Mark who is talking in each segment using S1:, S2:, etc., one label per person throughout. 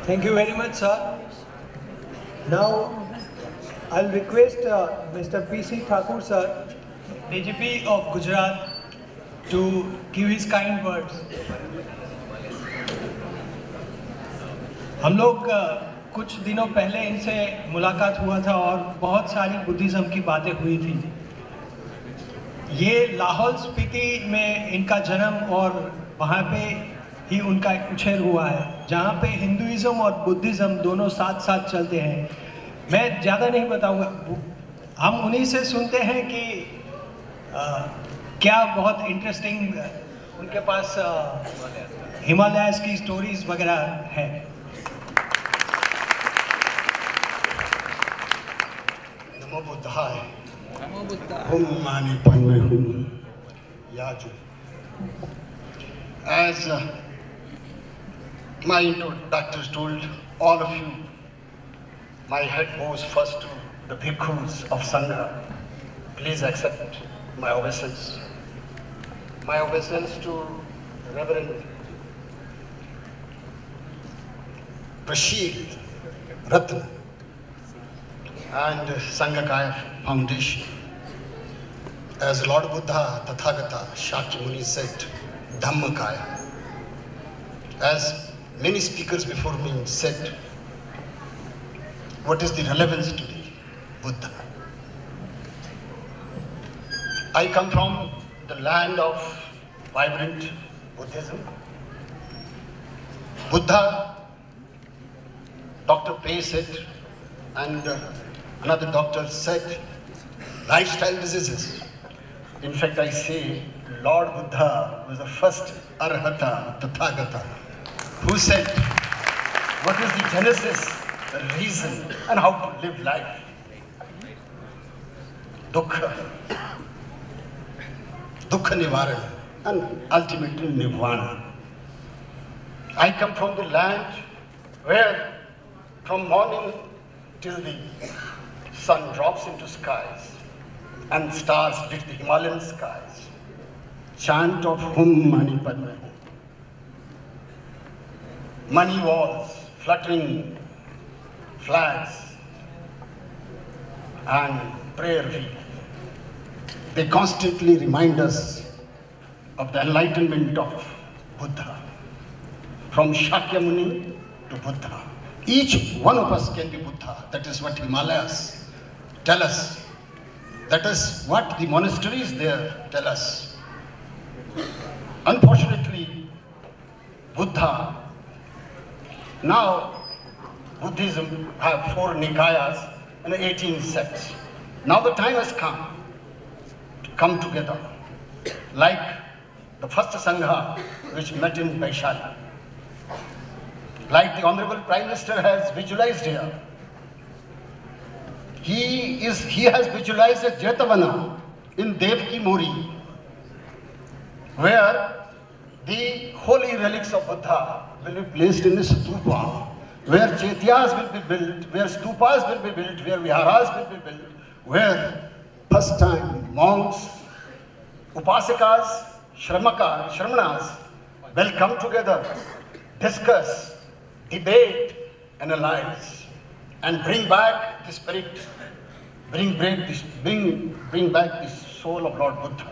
S1: Thank you very much, sir. Now, I'll request Mr. P.C. Thakur, sir, DGP of Gujrat, to give his kind words. हम लोग कुछ दिनों पहले इनसे मुलाकात हुआ था और बहुत सारी बुद्धिज़्म की बातें हुई थी। ये लाहौल स्पीति में इनका जन्म और वहाँ पे ही उनका उछेर हुआ है, जहाँ पे हिंदुइज़्म और बुद्धिज़्म दोनों साथ साथ चलते हैं। मैं ज़्यादा नहीं बताऊँगा, हम उन्हीं से सुनते हैं कि क्या बहुत इंटरेस्टिंग उनके पास हिमालयाज़ की स्टोरीज़ वगैरह है।
S2: नमो बुद्धाय, नमो बुद्धाय, हम माने पन में हूँ याजू। As my introductors told all of you, my head goes first to the bhikkhus of Sangha. Please accept my obeisance. My obeisance to Reverend Prashid Ratna and Sanghakaya Foundation. As Lord Buddha Tathagata Shakyamuni said, Dhammakaya. As many speakers before me said, what is the relevance today? Buddha. I come from the land of vibrant Buddhism. Buddha, Dr. Pei said, and another doctor said, lifestyle diseases. In fact, I say, Lord Buddha was the first Arhata, Tathagata, who said, what is the genesis, the reason, and how to live life? Dukkha, Dukkha Nivarana, and ultimately Nirvana. I come from the land where from morning till the sun drops into skies and stars lit the Himalayan skies. Chant of Hum Mani Padme Hum. Money walls, fluttering flags, and prayer wheel. They constantly remind us of the enlightenment of Buddha. From Shakyamuni to Buddha. Each one of us can be Buddha. That is what Himalayas tell us. That is what the monasteries there tell us. Unfortunately, Buddha, now Buddhism have 4 Nikayas and 18 sects. Now the time has come to come together, like the first Sangha which met in Vaishali. Like the Honorable Prime Minister has visualized here. He has visualized a Jetavana in Devki Muri, where the holy relics of Buddha will be placed in a stupa, where chaityas will be built, where stupas will be built, where viharas will be built, where first time monks, upasikas, shramanas will come together, discuss, debate, analyze, and bring back the spirit, bring back the soul of Lord Buddha.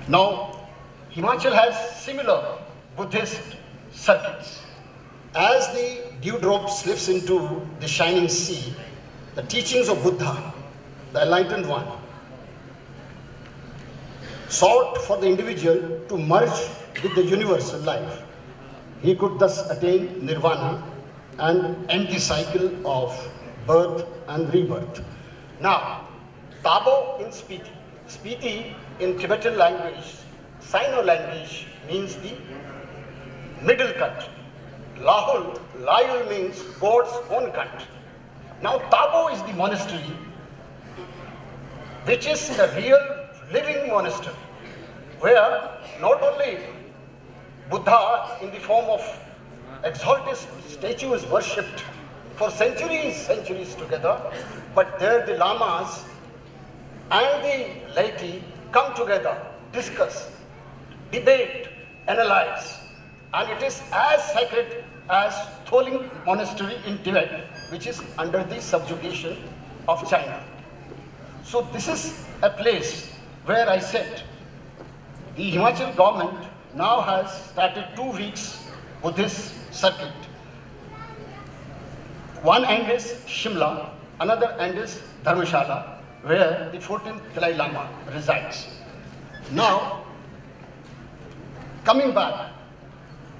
S2: Now, Himachal has similar Buddhist circuits. As the dewdrop slips into the shining sea, the teachings of Buddha, the enlightened one, sought for the individual to merge with the universal life. He could thus attain nirvana and end the cycle of birth and rebirth. Now, Tabo in Spiti. Spiti in Tibetan language, Sino language, means the middle country. Layul means God's own country. Now, Tabo is the monastery, which is the real living monastery, where not only Buddha in the form of exalted statue is worshipped for centuries together, but there the lamas and the laity come together, discuss, debate, analyze, and it is as sacred as Tholing Monastery in Tibet, which is under the subjugation of China. So this is a place where I said the Himachal government now has started 2 weeks Buddhist circuit. One end is Shimla, another end is Dharmshala, where the 14th Dalai Lama resides. Now, coming back,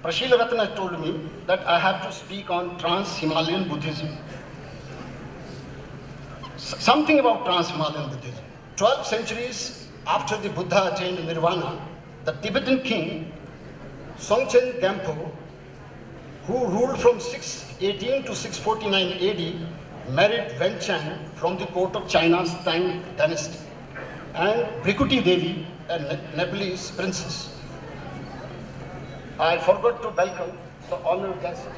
S2: Prashila Ratna told me that I have to speak on Trans-Himalayan Buddhism. Something about Trans-Himalayan Buddhism. 12 centuries after the Buddha attained Nirvana, the Tibetan king Songtsen Gampo, who ruled from 618 to 649 AD, married Wen Chang from the court of China's Tang dynasty, and Brikuti Devi, a Nepalese princess. I forgot to welcome the honored guest,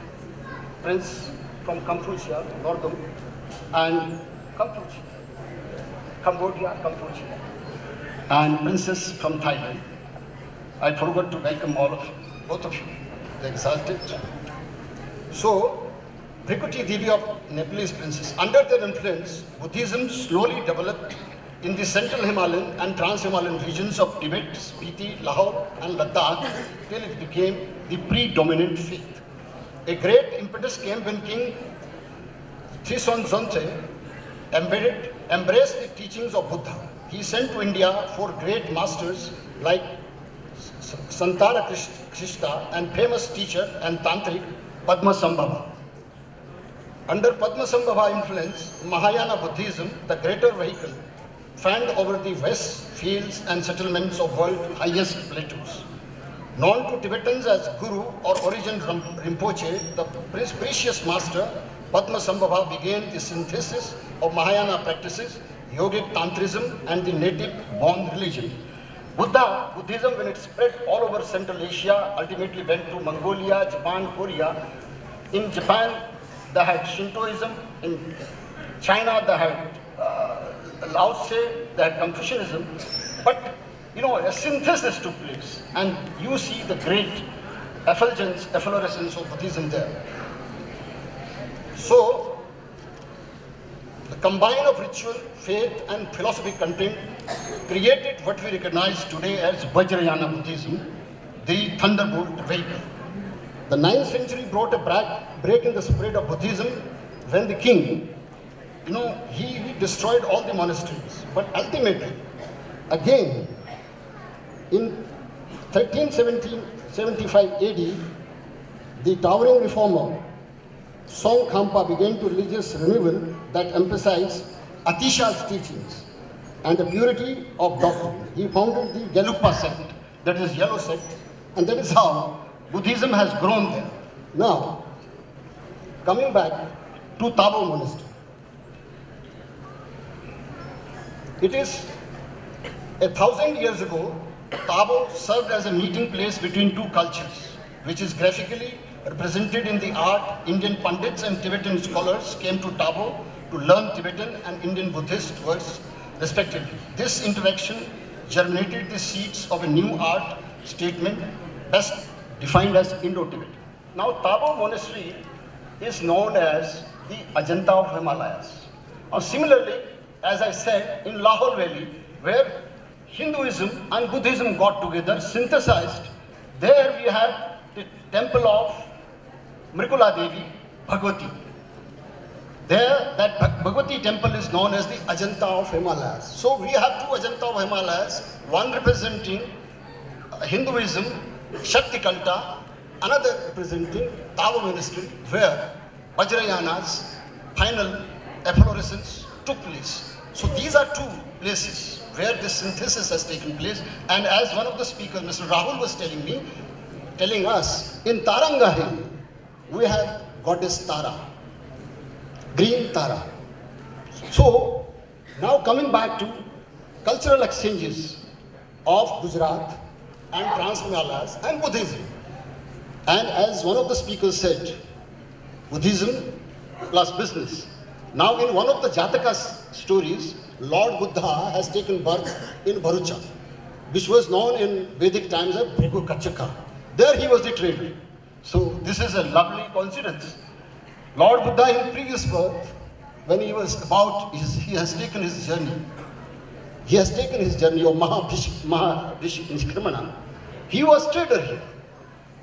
S2: Prince from Kampuchea, Nordum, and Cambodia, and Princess from Thailand. I forgot to welcome both of you, the exalted. So, Brikuti Devi of Nepalese princess, under their influence, Buddhism slowly developed in the central Himalayan and trans-Himalayan regions of Tibet, Spiti, Lahore, and Ladakh, till it became the predominant faith. A great impetus came when King Trison Zonte embraced the teachings of Buddha. He sent to India 4 great masters like Santara Krishna and famous teacher and tantric Padmasambhava. Under Padmasambhava influence, Mahayana Buddhism, the greater vehicle, fanned over the vast fields and settlements of world's highest plateaus. Known to Tibetans as Guru or Origin Rinpoche, the precious master, Padmasambhava began the synthesis of Mahayana practices, yogic tantrism, and the native-born religion. Buddhism, when it spread all over Central Asia, ultimately went to Mongolia, Japan, Korea. In Japan, they had Shintoism. In China, they had Lao Tse, they had Confucianism. But, a synthesis took place. And you see the great efflorescence of Buddhism there. So, the combine of ritual, faith, and philosophic content created what we recognize today as Vajrayana Buddhism, the thunderbolt vehicle. The 9th century brought a break in the spread of Buddhism when the king, he destroyed all the monasteries. But ultimately, again, in 1375 AD, the towering reformer Tsongkhapa began to religious renewal that emphasized Atisha's teachings and the purity of doctrine. He founded the Gelugpa sect, that is yellow sect, and that is how Buddhism has grown there. Now, coming back to Tabo Monastery. It is 1,000 years ago, Tabo served as a meeting place between 2 cultures, which is graphically represented in the art. Indian Pandits and Tibetan scholars came to Tabo to learn Tibetan and Indian Buddhist works respectively. This interaction germinated the seeds of a new art statement best defined as Indo-Tibetan. Now Tabo Monastery is known as the Ajanta of Himalayas. Now similarly, as I said, in Lahore Valley, where Hinduism and Buddhism got together, synthesized, there we have the temple of Mrikula Devi, Bhagwati. There, that Bhagwati temple is known as the Ajanta of Himalayas. So we have 2 Ajanta of Himalayas, one representing Hinduism, Shakti Kanta, another representing Tabo Monastery, where Vajrayana's final efflorescence took place. So these are 2 places where this synthesis has taken place. And as one of the speakers, Mr. Rahul, was telling us, in Taranga Hill, we have goddess Tara, green Tara. So, now coming back to cultural exchanges of Gujrat and Trans-Himalayas and Buddhism. And as one of the speakers said, Buddhism plus business. Now in one of the Jataka stories, Lord Buddha has taken birth in Bharucha, which was known in Vedic times as Bhrigu Kachaka. There he was the trader. So this is a lovely coincidence. Lord Buddha in previous birth, when he was about, he has taken his journey. He has taken his journey of Mahadishikramana. He was trader here.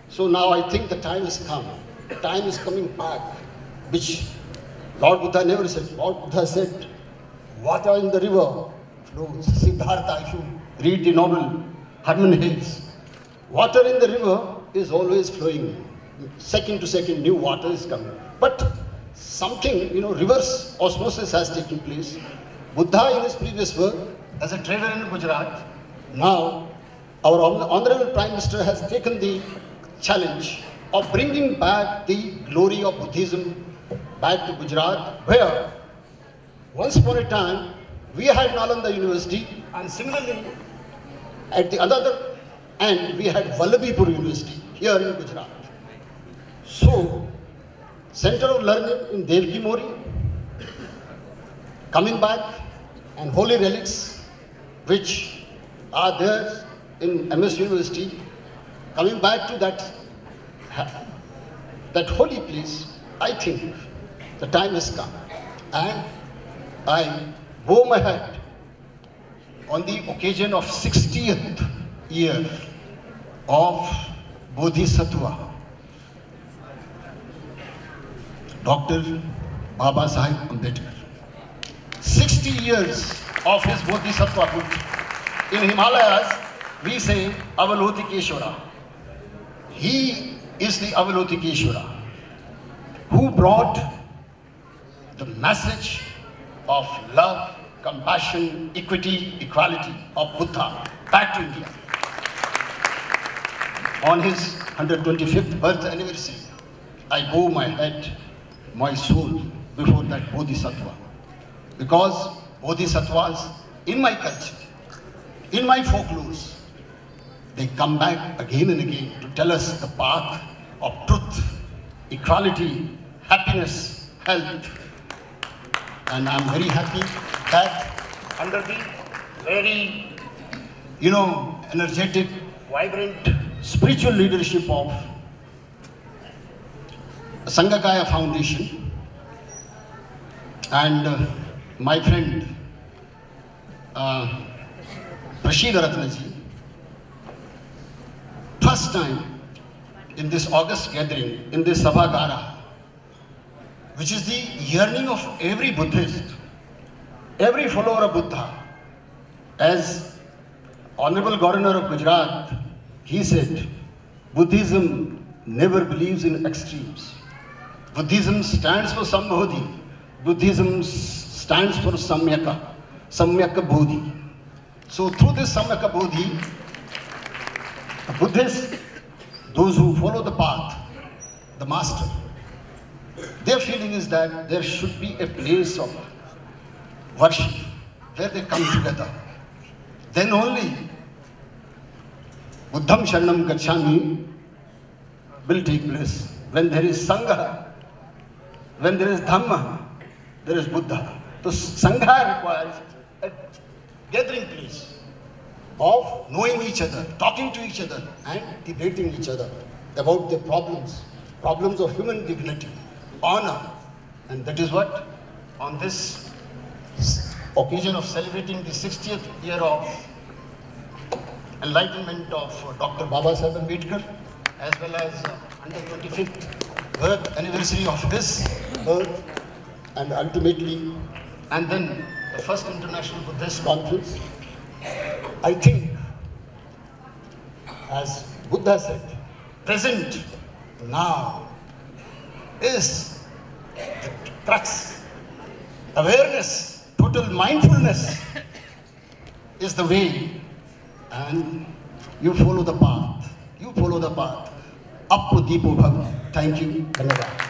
S2: So now I think the time has come. The time is coming back, which Lord Buddha never said. Lord Buddha said, water in the river flows. Siddhartha, if you read the novel Herman Hesse, water in the river is always flowing. Second to second, new water is coming. But something, reverse osmosis has taken place. Buddha in his previous work as a trader in Gujrat, now our Honorable Prime Minister has taken the challenge of bringing back the glory of Buddhism back to Gujrat, where once upon a time we had Nalanda University, and similarly at the other end we had Vallabhipur University here in Gujarat. So, Center of Learning in Devki Mori, coming back, and holy relics which are there in MS University, coming back to that holy place. I think the time has come, and I bow my head on the occasion of 60th year of Bodhisattva, Dr. Baba Sahib Ambedkar. 60 years of his Bodhisattva book. In Himalayas, we say Avalotikeshwara. He is the Avalotikeshwara who brought the message of love, compassion, equity, equality of Buddha back to India. On his 125th birth anniversary, I bow my head, my soul before that Bodhisattva. Because Bodhisattvas, in my culture, in my folklores, they come back again and again to tell us the path of truth, equality, happiness, health. And I'm very happy that under the very, energetic, vibrant, spiritual leadership of Sanghakaya Foundation and my friend Prashida Ratnaji, first time in this August gathering, in this Sabhagara, which is the yearning of every Buddhist, every follower of Buddha. As Honorable Governor of Gujrat, he said, Buddhism never believes in extremes. Buddhism stands for Sambodhi. Buddhism stands for Samyaka Bodhi. So through this Samyaka Bodhi, the Buddhists, those who follow the path, the master, their feeling is that there should be a place of worship where they come together. Then only Buddham Sharanam Gacchami will take place. When there is Sangha, when there is Dhamma, there is Buddha. So Sangha requires a gathering place of knowing each other, talking to each other, and debating each other about their problems of human dignity, honor. And that is what, on this occasion of celebrating the 60th year of enlightenment of Dr. Baba Sahib Ambedkar, as well as 125th birth anniversary of his birth, and ultimately, and then the first International Buddhist Conference, I think, as Buddha said, present now is the crux. Awareness, total mindfulness is the way, and you follow the path. You follow the path. Appo Deepo Bhava. Thank you. Dhanyavad.